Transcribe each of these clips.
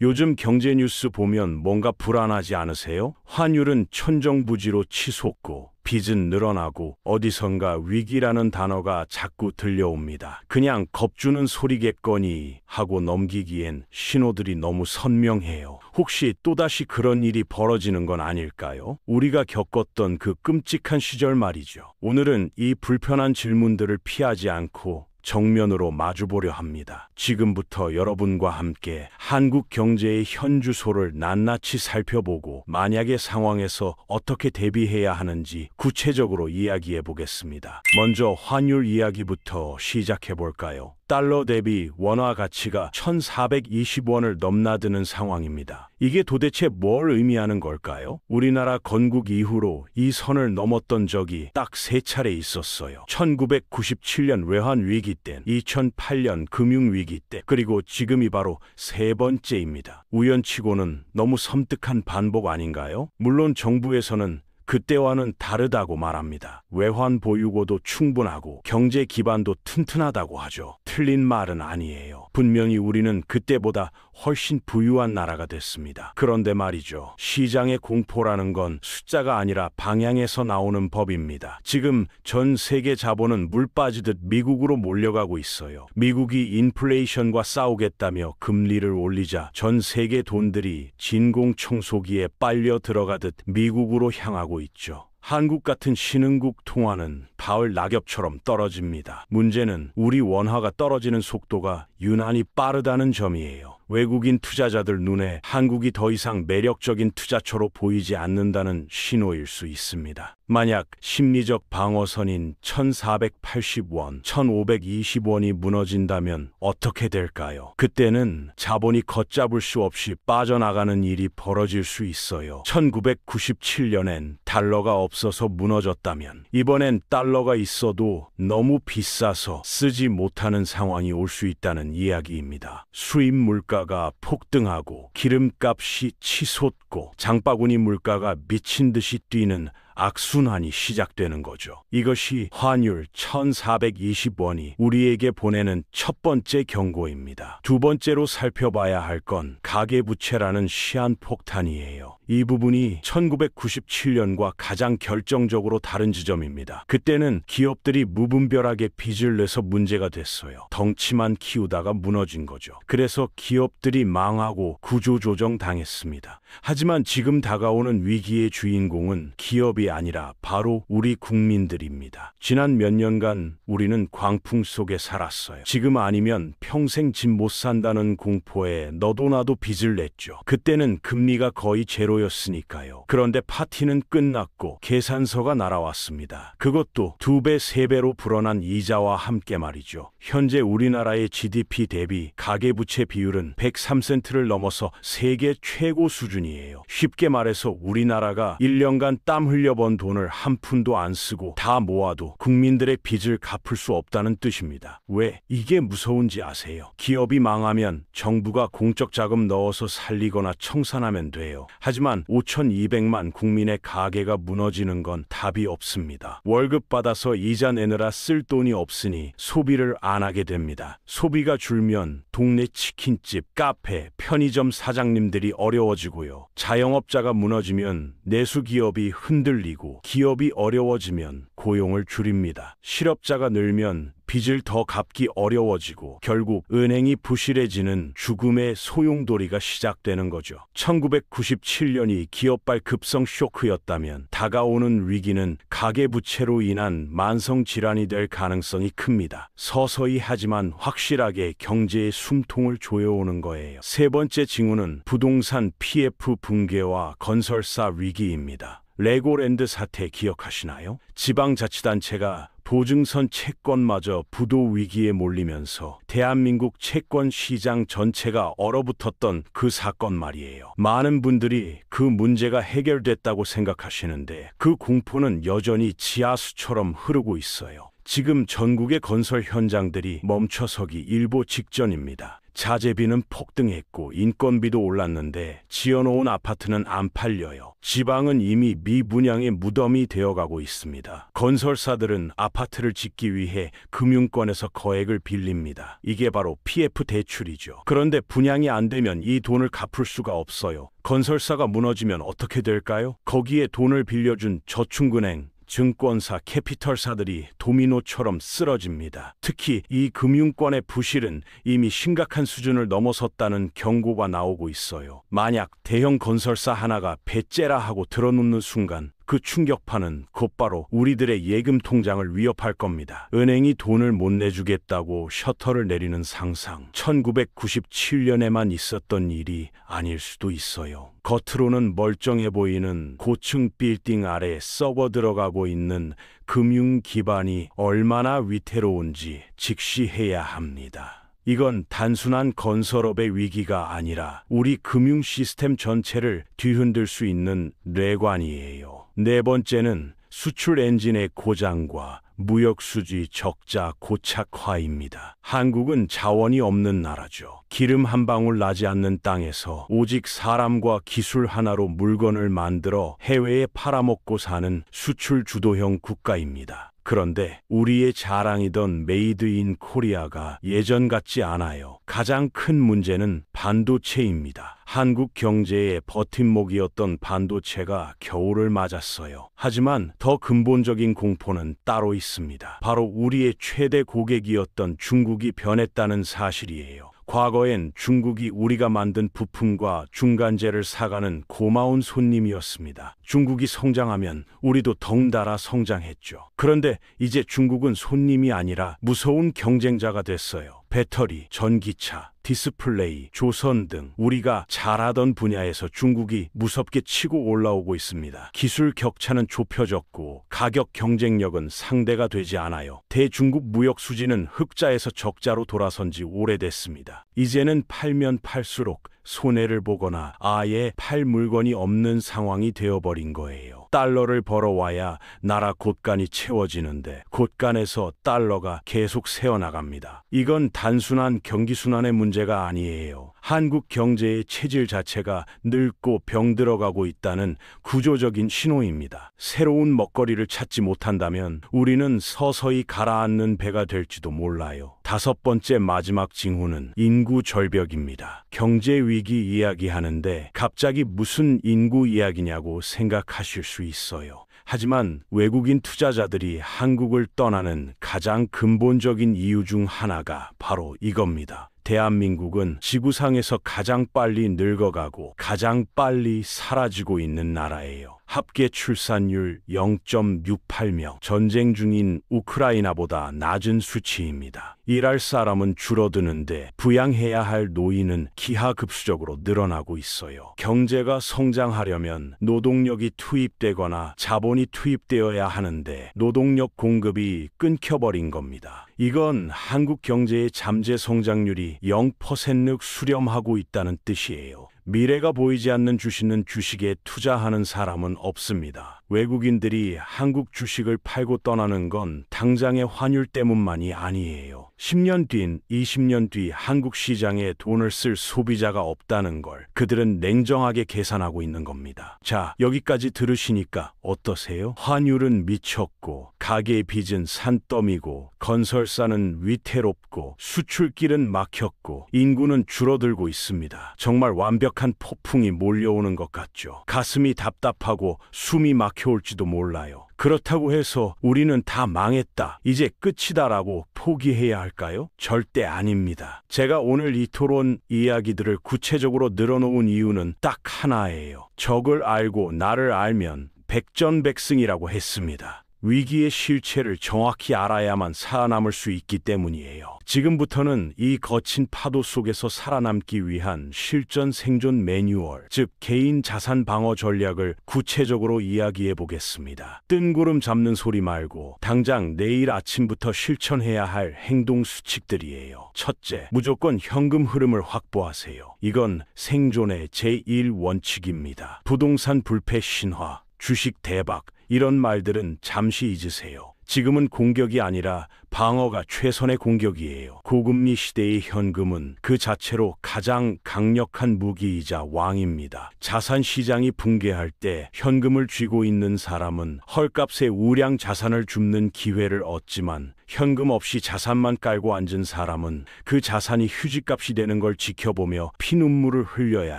요즘 경제 뉴스 보면 뭔가 불안하지 않으세요? 환율은 천정부지로 치솟고 빚은 늘어나고 어디선가 위기라는 단어가 자꾸 들려옵니다. 그냥 겁주는 소리겠거니 하고 넘기기엔 신호들이 너무 선명해요. 혹시 또다시 그런 일이 벌어지는 건 아닐까요? 우리가 겪었던 그 끔찍한 시절 말이죠. 오늘은 이 불편한 질문들을 피하지 않고 정면으로 마주보려 합니다. 지금부터 여러분과 함께 한국 경제의 현주소를 낱낱이 살펴보고 만약의 상황에서 어떻게 대비해야 하는지 구체적으로 이야기해 보겠습니다. 먼저 환율 이야기부터 시작해 볼까요? 달러 대비 원화 가치가 1,420원을 넘나드는 상황입니다. 이게 도대체 뭘 의미하는 걸까요? 우리나라 건국 이후로 이 선을 넘었던 적이 딱 3차례 있었어요. 1997년 외환위기 때, 2008년 금융위기 때, 그리고 지금이 바로 3번째입니다. 우연치고는 너무 섬뜩한 반복 아닌가요? 물론 정부에서는 그때와는 다르다고 말합니다. 외환 보유고도 충분하고 경제 기반도 튼튼하다고 하죠. 틀린 말은 아니에요. 분명히 우리는 그때보다 훨씬 부유한 나라가 됐습니다. 그런데 말이죠. 시장의 공포라는 건 숫자가 아니라 방향에서 나오는 법입니다. 지금 전 세계 자본은 물 빠지듯 미국으로 몰려가고 있어요. 미국이 인플레이션과 싸우겠다며 금리를 올리자 전 세계 돈들이 진공청소기에 빨려 들어가듯 미국으로 향하고 있죠. 한국 같은 신흥국 통화는 가을 낙엽처럼 떨어집니다. 문제는 우리 원화가 떨어지는 속도가 유난히 빠르다는 점이에요. 외국인 투자자들 눈에 한국이 더 이상 매력적인 투자처로 보이지 않는다는 신호일 수 있습니다. 만약 심리적 방어선인 1,480원, 1,520원이 무너진다면 어떻게 될까요? 그때는 자본이 걷잡을 수 없이 빠져나가는 일이 벌어질 수 있어요. 1997년엔 달러가 없어서 무너졌다면 이번엔 달러가 있어도 너무 비싸서 쓰지 못하는 상황이 올 수 있다는 이야기입니다. 수입 물가가 폭등하고 기름값이 치솟고 장바구니 물가가 미친 듯이 뛰는 악순환이 시작되는 거죠. 이것이 환율 1,420원이 우리에게 보내는 첫 번째 경고입니다. 두 번째로 살펴봐야 할 건 가계부채라는 시한폭탄이에요. 이 부분이 1997년과 가장 결정적으로 다른 지점입니다. 그때는 기업들이 무분별하게 빚을 내서 문제가 됐어요. 덩치만 키우다가 무너진 거죠. 그래서 기업들이 망하고 구조조정 당했습니다. 하지만 지금 다가오는 위기의 주인공은 기업이 아니라 바로 우리 국민들입니다. 지난 몇 년간 우리는 광풍 속에 살았어요. 지금 아니면 평생 집 못 산다는 공포에 너도 나도 빚을 냈죠. 그때는 금리가 거의 제로였으니까요. 그런데 파티는 끝났고 계산서가 날아왔습니다. 그것도 2배, 3배로 불어난 이자와 함께 말이죠. 현재 우리나라의 GDP 대비 가계부채 비율은 103센트를 넘어서 세계 최고 수준이에요. 쉽게 말해서 우리나라가 1년간 땀 흘려 번 돈을 한 푼도 안 쓰고 다 모아도 국민들의 빚을 갚을 수 없다는 뜻입니다. 왜 이게 무서운지 아세요? 기업이 망하면 정부가 공적 자금 넣어서 살리거나 청산하면 돼요. 하지만 5,200만 국민의 가계가 무너지는 건 답이 없습니다. 월급 받아서 이자 내느라 쓸 돈이 없으니 소비를 안 하게 됩니다. 소비가 줄면 동네 치킨집, 카페, 편의점 사장님들이 어려워지고요. 자영업자가 무너지면 내수기업이 흔들리고 기업이 어려워지면 고용을 줄입니다. 실업자가 늘면 빚을 더 갚기 어려워지고 결국 은행이 부실해지는 죽음의 소용돌이가 시작되는 거죠. 1997년이 기업발 급성 쇼크였다면 다가오는 위기는 가계부채로 인한 만성질환이 될 가능성이 큽니다. 서서히 하지만 확실하게 경제의 숨통을 조여오는 거예요. 세 번째 징후는 부동산 PF 붕괴와 건설사 위기입니다. 레고랜드 사태 기억하시나요? 지방자치단체가 보증선 채권마저 부도 위기에 몰리면서 대한민국 채권 시장 전체가 얼어붙었던 그 사건 말이에요. 많은 분들이 그 문제가 해결됐다고 생각하시는데 그 공포는 여전히 지하수처럼 흐르고 있어요. 지금 전국의 건설 현장들이 멈춰서기 일보 직전입니다. 자재비는 폭등했고 인건비도 올랐는데 지어놓은 아파트는 안 팔려요. 지방은 이미 미분양의 무덤이 되어가고 있습니다. 건설사들은 아파트를 짓기 위해 금융권에서 거액을 빌립니다. 이게 바로 PF 대출이죠. 그런데 분양이 안 되면 이 돈을 갚을 수가 없어요. 건설사가 무너지면 어떻게 될까요? 거기에 돈을 빌려준 저축은행, 증권사, 캐피털사들이 도미노처럼 쓰러집니다. 특히 이 금융권의 부실은 이미 심각한 수준을 넘어섰다는 경고가 나오고 있어요. 만약 대형 건설사 하나가 배째라 하고 들어눕는 순간 그 충격파는 곧바로 우리들의 예금 통장을 위협할 겁니다. 은행이 돈을 못 내주겠다고 셔터를 내리는 상상. 1997년에만 있었던 일이 아닐 수도 있어요. 겉으로는 멀쩡해 보이는 고층 빌딩 아래 썩어 들어가고 있는 금융 기반이 얼마나 위태로운지 직시해야 합니다. 이건 단순한 건설업의 위기가 아니라 우리 금융 시스템 전체를 뒤흔들 수 있는 뇌관이에요. 네 번째는 수출 엔진의 고장과 무역 수지 적자 고착화입니다. 한국은 자원이 없는 나라죠. 기름 한 방울 나지 않는 땅에서 오직 사람과 기술 하나로 물건을 만들어 해외에 팔아먹고 사는 수출 주도형 국가입니다. 그런데 우리의 자랑이던 메이드 인 코리아가 예전 같지 않아요. 가장 큰 문제는 반도체입니다. 한국 경제의 버팀목이었던 반도체가 겨울을 맞았어요. 하지만 더 근본적인 공포는 따로 있습니다. 바로 우리의 최대 고객이었던 중국이 변했다는 사실이에요. 과거엔 중국이 우리가 만든 부품과 중간재를 사가는 고마운 손님이었습니다. 중국이 성장하면 우리도 덩달아 성장했죠. 그런데 이제 중국은 손님이 아니라 무서운 경쟁자가 됐어요. 배터리, 전기차, 디스플레이, 조선 등 우리가 잘하던 분야에서 중국이 무섭게 치고 올라오고 있습니다. 기술 격차는 좁혀졌고 가격 경쟁력은 상대가 되지 않아요. 대중국 무역 수지는 흑자에서 적자로 돌아선 지 오래됐습니다. 이제는 팔면 팔수록 손해를 보거나 아예 팔 물건이 없는 상황이 되어버린 거예요. 달러를 벌어와야 나라 곳간이 채워지는데 곳간에서 달러가 계속 새어나갑니다. 이건 단순한 경기순환의 문제가 아니에요. 한국 경제의 체질 자체가 늙고 병들어가고 있다는 구조적인 신호입니다. 새로운 먹거리를 찾지 못한다면 우리는 서서히 가라앉는 배가 될지도 몰라요. 다섯 번째 마지막 징후는 인구 절벽입니다. 경제 위기 이야기하는데 갑자기 무슨 인구 이야기냐고 생각하실 수 있어요. 하지만 외국인 투자자들이 한국을 떠나는 가장 근본적인 이유 중 하나가 바로 이겁니다. 대한민국은 지구상에서 가장 빨리 늙어가고 가장 빨리 사라지고 있는 나라예요. 합계 출산율 0.68명, 전쟁 중인 우크라이나보다 낮은 수치입니다. 일할 사람은 줄어드는데 부양해야 할 노인은 기하급수적으로 늘어나고 있어요. 경제가 성장하려면 노동력이 투입되거나 자본이 투입되어야 하는데 노동력 공급이 끊겨버린 겁니다. 이건 한국 경제의 잠재 성장률이 0% 수렴하고 있다는 뜻이에요. 미래가 보이지 않는 주식에 투자하는 사람은 없습니다. 외국인들이 한국 주식을 팔고 떠나는 건 당장의 환율 때문만이 아니에요. 10년 뒤, 20년 뒤 한국 시장에 돈을 쓸 소비자가 없다는 걸 그들은 냉정하게 계산하고 있는 겁니다. 자, 여기까지 들으시니까 어떠세요? 환율은 미쳤고, 가계의 빚은 산더미고, 건설사는 위태롭고, 수출길은 막혔고, 인구는 줄어들고 있습니다. 정말 완벽한 폭풍이 몰려오는 것 같죠. 가슴이 답답하고 숨이 막혀올지도 몰라요. 그렇다고 해서 우리는 다 망했다, 이제 끝이다라고 포기해야 할까요? 절대 아닙니다. 제가 오늘 이 토론 이야기들을 구체적으로 늘어놓은 이유는 딱 하나예요. 적을 알고 나를 알면 백전백승이라고 했습니다. 위기의 실체를 정확히 알아야만 살아남을 수 있기 때문이에요. 지금부터는 이 거친 파도 속에서 살아남기 위한 실전 생존 매뉴얼, 즉 개인 자산 방어 전략을 구체적으로 이야기해 보겠습니다. 뜬구름 잡는 소리 말고 당장 내일 아침부터 실천해야 할 행동 수칙들이에요. 첫째, 무조건 현금 흐름을 확보하세요. 이건 생존의 제1원칙입니다. 부동산 불패 신화, 주식 대박, 이런 말들은 잠시 잊으세요. 지금은 공격이 아니라 방어가 최선의 공격이에요. 고금리 시대의 현금은 그 자체로 가장 강력한 무기이자 왕입니다. 자산 시장이 붕괴할 때 현금을 쥐고 있는 사람은 헐값에 우량 자산을 줍는 기회를 얻지만 현금 없이 자산만 깔고 앉은 사람은 그 자산이 휴지값이 되는 걸 지켜보며 피눈물을 흘려야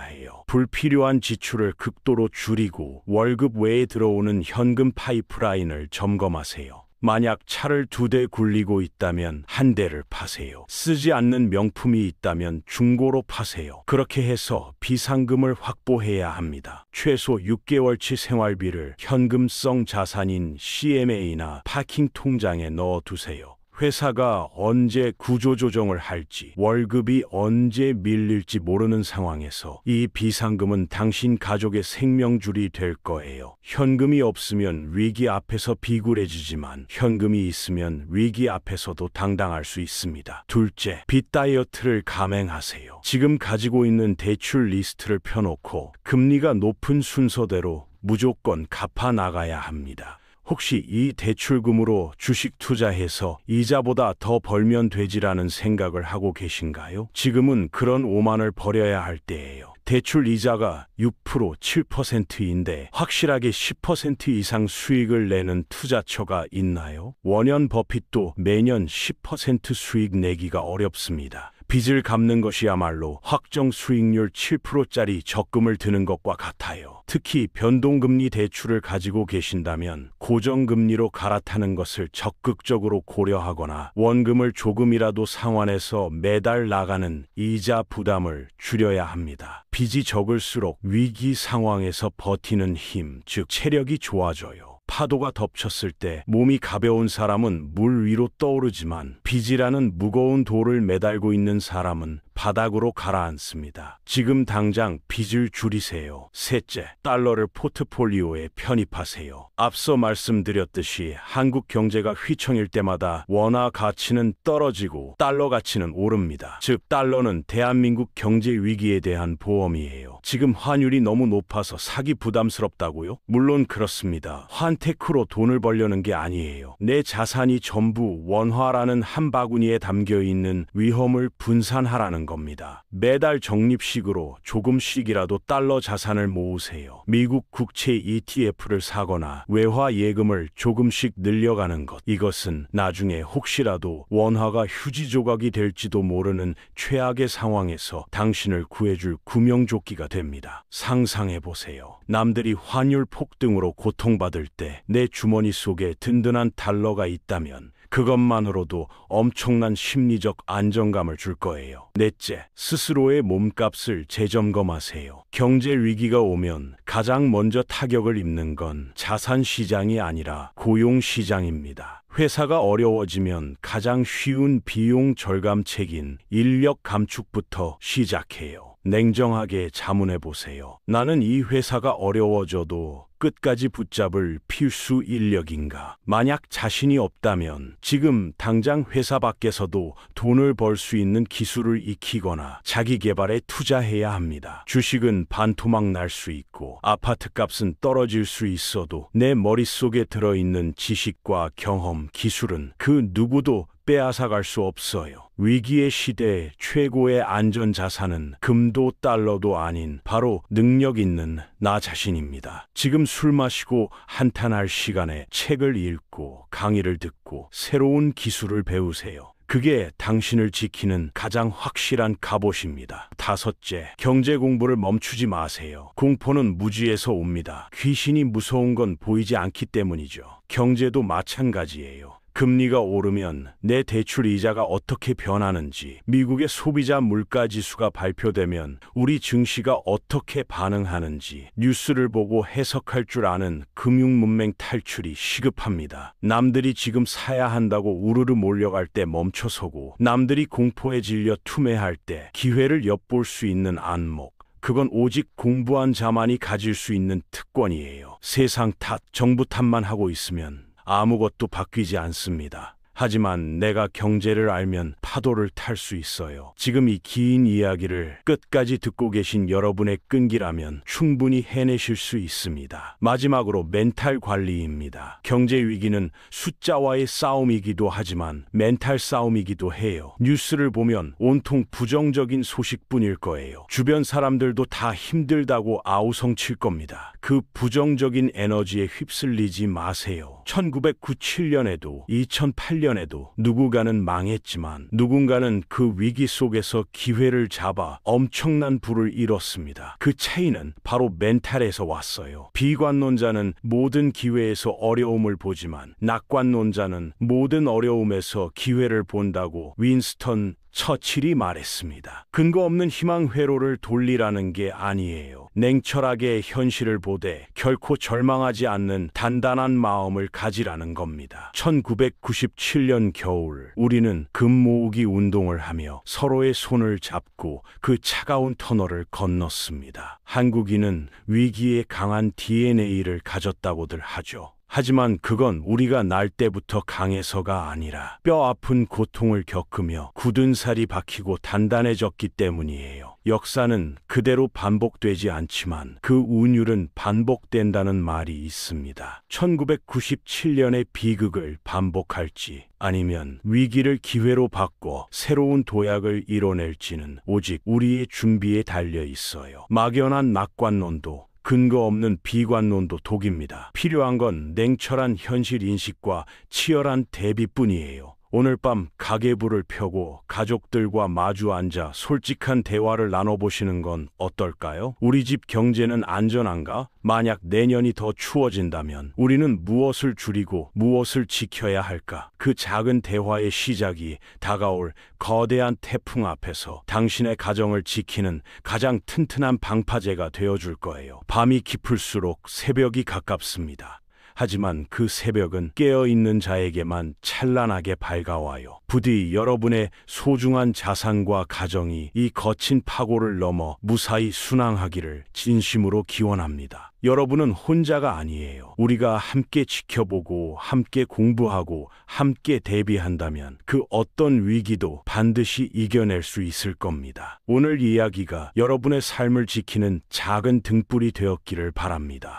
해요. 불필요한 지출을 극도로 줄이고 월급 외에 들어오는 현금 파이프라인을 점검하세요. 만약 차를 2대 굴리고 있다면 1대를 파세요. 쓰지 않는 명품이 있다면 중고로 파세요. 그렇게 해서 비상금을 확보해야 합니다. 최소 6개월치 생활비를 현금성 자산인 CMA나 파킹 통장에 넣어두세요. 회사가 언제 구조조정을 할지, 월급이 언제 밀릴지 모르는 상황에서 이 비상금은 당신 가족의 생명줄이 될 거예요. 현금이 없으면 위기 앞에서 비굴해지지만 현금이 있으면 위기 앞에서도 당당할 수 있습니다. 둘째, 빚 다이어트를 감행하세요. 지금 가지고 있는 대출 리스트를 펴놓고 금리가 높은 순서대로 무조건 갚아 나가야 합니다. 혹시 이 대출금으로 주식 투자해서 이자보다 더 벌면 되지라는 생각을 하고 계신가요? 지금은 그런 오만을 버려야 할 때예요. 대출 이자가 6%, 7%인데 확실하게 10% 이상 수익을 내는 투자처가 있나요? 워런 버핏도 매년 10% 수익 내기가 어렵습니다. 빚을 갚는 것이야말로 확정 수익률 7%짜리 적금을 드는 것과 같아요. 특히 변동금리 대출을 가지고 계신다면 고정금리로 갈아타는 것을 적극적으로 고려하거나 원금을 조금이라도 상환해서 매달 나가는 이자 부담을 줄여야 합니다. 빚이 적을수록 위기 상황에서 버티는 힘, 즉 체력이 좋아져요. 파도가 덮쳤을 때 몸이 가벼운 사람은 물 위로 떠오르지만 빚이라는 무거운 돌을 매달고 있는 사람은 바닥으로 가라앉습니다. 지금 당장 빚을 줄이세요. 셋째, 달러를 포트폴리오에 편입하세요. 앞서 말씀드렸듯이 한국 경제가 휘청일 때마다 원화 가치는 떨어지고 달러 가치는 오릅니다. 즉 달러는 대한민국 경제 위기에 대한 보험이에요. 지금 환율이 너무 높아서 사기 부담스럽다고요? 물론 그렇습니다. 환테크로 돈을 벌려는 게 아니에요. 내 자산이 전부 원화라는 한 바구니에 담겨 있는 위험을 분산하라는 겁니다. 매달 적립식으로 조금씩이라도 달러 자산을 모으세요. 미국 국채 ETF를 사거나 외화 예금을 조금씩 늘려가는 것. 이것은 나중에 혹시라도 원화가 휴지 조각이 될지도 모르는 최악의 상황에서 당신을 구해줄 구명조끼가 됩니다. 상상해보세요. 남들이 환율 폭등으로 고통받을 때 내 주머니 속에 든든한 달러가 있다면 그것만으로도 엄청난 심리적 안정감을 줄 거예요. 넷째, 스스로의 몸값을 재점검하세요. 경제 위기가 오면 가장 먼저 타격을 입는 건 자산 시장이 아니라 고용 시장입니다. 회사가 어려워지면 가장 쉬운 비용 절감책인 인력 감축부터 시작해요. 냉정하게 자문해 보세요. 나는 이 회사가 어려워져도 끝까지 붙잡을 필수 인력인가? 만약 자신이 없다면 지금 당장 회사 밖에서도 돈을 벌 수 있는 기술을 익히거나 자기 개발에 투자해야 합니다. 주식은 반토막 날 수 있고 아파트 값은 떨어질 수 있어도 내 머릿속에 들어있는 지식과 경험, 기술은 그 누구도 빼앗아갈 수 없어요. 위기의 시대에 최고의 안전자산은 금도 달러도 아닌 바로 능력 있는 나 자신입니다. 지금 술 마시고 한탄할 시간에 책을 읽고 강의를 듣고 새로운 기술을 배우세요. 그게 당신을 지키는 가장 확실한 갑옷입니다. 다섯째, 경제 공부를 멈추지 마세요. 공포는 무지에서 옵니다. 귀신이 무서운 건 보이지 않기 때문이죠. 경제도 마찬가지예요. 금리가 오르면 내 대출 이자가 어떻게 변하는지, 미국의 소비자 물가지수가 발표되면 우리 증시가 어떻게 반응하는지 뉴스를 보고 해석할 줄 아는 금융문맹 탈출이 시급합니다. 남들이 지금 사야 한다고 우르르 몰려갈 때 멈춰서고 남들이 공포에 질려 투매할 때 기회를 엿볼 수 있는 안목. 그건 오직 공부한 자만이 가질 수 있는 특권이에요. 세상 탓, 정부 탓만 하고 있으면 아무것도 바뀌지 않습니다. 하지만 내가 경제를 알면 파도를 탈 수 있어요. 지금 이 긴 이야기를 끝까지 듣고 계신 여러분의 끈기라면 충분히 해내실 수 있습니다. 마지막으로 멘탈 관리입니다. 경제 위기는 숫자와의 싸움이기도 하지만 멘탈 싸움이기도 해요. 뉴스를 보면 온통 부정적인 소식뿐일 거예요. 주변 사람들도 다 힘들다고 아우성칠 겁니다. 그 부정적인 에너지에 휩쓸리지 마세요. 1997년에도 2008년에도 누군가는 망했지만 누군가는 그 위기 속에서 기회를 잡아 엄청난 부를 이뤘습니다. 그 차이는 바로 멘탈에서 왔어요. 비관론자는 모든 기회에서 어려움을 보지만 낙관론자는 모든 어려움에서 기회를 본다고 윈스턴 처칠이 말했습니다. 근거 없는 희망 회로를 돌리라는 게 아니에요. 냉철하게 현실을 보되 결코 절망하지 않는 단단한 마음을 가지라는 겁니다. 1997년 겨울 우리는 금 모으기 운동을 하며 서로의 손을 잡고 그 차가운 터널을 건넜습니다. 한국인은 위기에 강한 DNA를 가졌다고들 하죠. 하지만 그건 우리가 날 때부터 강해서가 아니라 뼈 아픈 고통을 겪으며 굳은 살이 박히고 단단해졌기 때문이에요. 역사는 그대로 반복되지 않지만 그 운율은 반복된다는 말이 있습니다. 1997년의 비극을 반복할지 아니면 위기를 기회로 바꿔 새로운 도약을 이뤄낼지는 오직 우리의 준비에 달려 있어요. 막연한 낙관론도 근거 없는 비관론도 독입니다. 필요한 건 냉철한 현실 인식과 치열한 대비뿐이에요. 오늘 밤 가계부를 펴고 가족들과 마주 앉아 솔직한 대화를 나눠보시는 건 어떨까요? 우리 집 경제는 안전한가? 만약 내년이 더 추워진다면 우리는 무엇을 줄이고 무엇을 지켜야 할까? 그 작은 대화의 시작이 다가올 거대한 태풍 앞에서 당신의 가정을 지키는 가장 튼튼한 방파제가 되어줄 거예요. 밤이 깊을수록 새벽이 가깝습니다. 하지만 그 새벽은 깨어있는 자에게만 찬란하게 밝아와요. 부디 여러분의 소중한 자산과 가정이 이 거친 파고를 넘어 무사히 순항하기를 진심으로 기원합니다. 여러분은 혼자가 아니에요. 우리가 함께 지켜보고 함께 공부하고 함께 대비한다면 그 어떤 위기도 반드시 이겨낼 수 있을 겁니다. 오늘 이야기가 여러분의 삶을 지키는 작은 등불이 되었기를 바랍니다.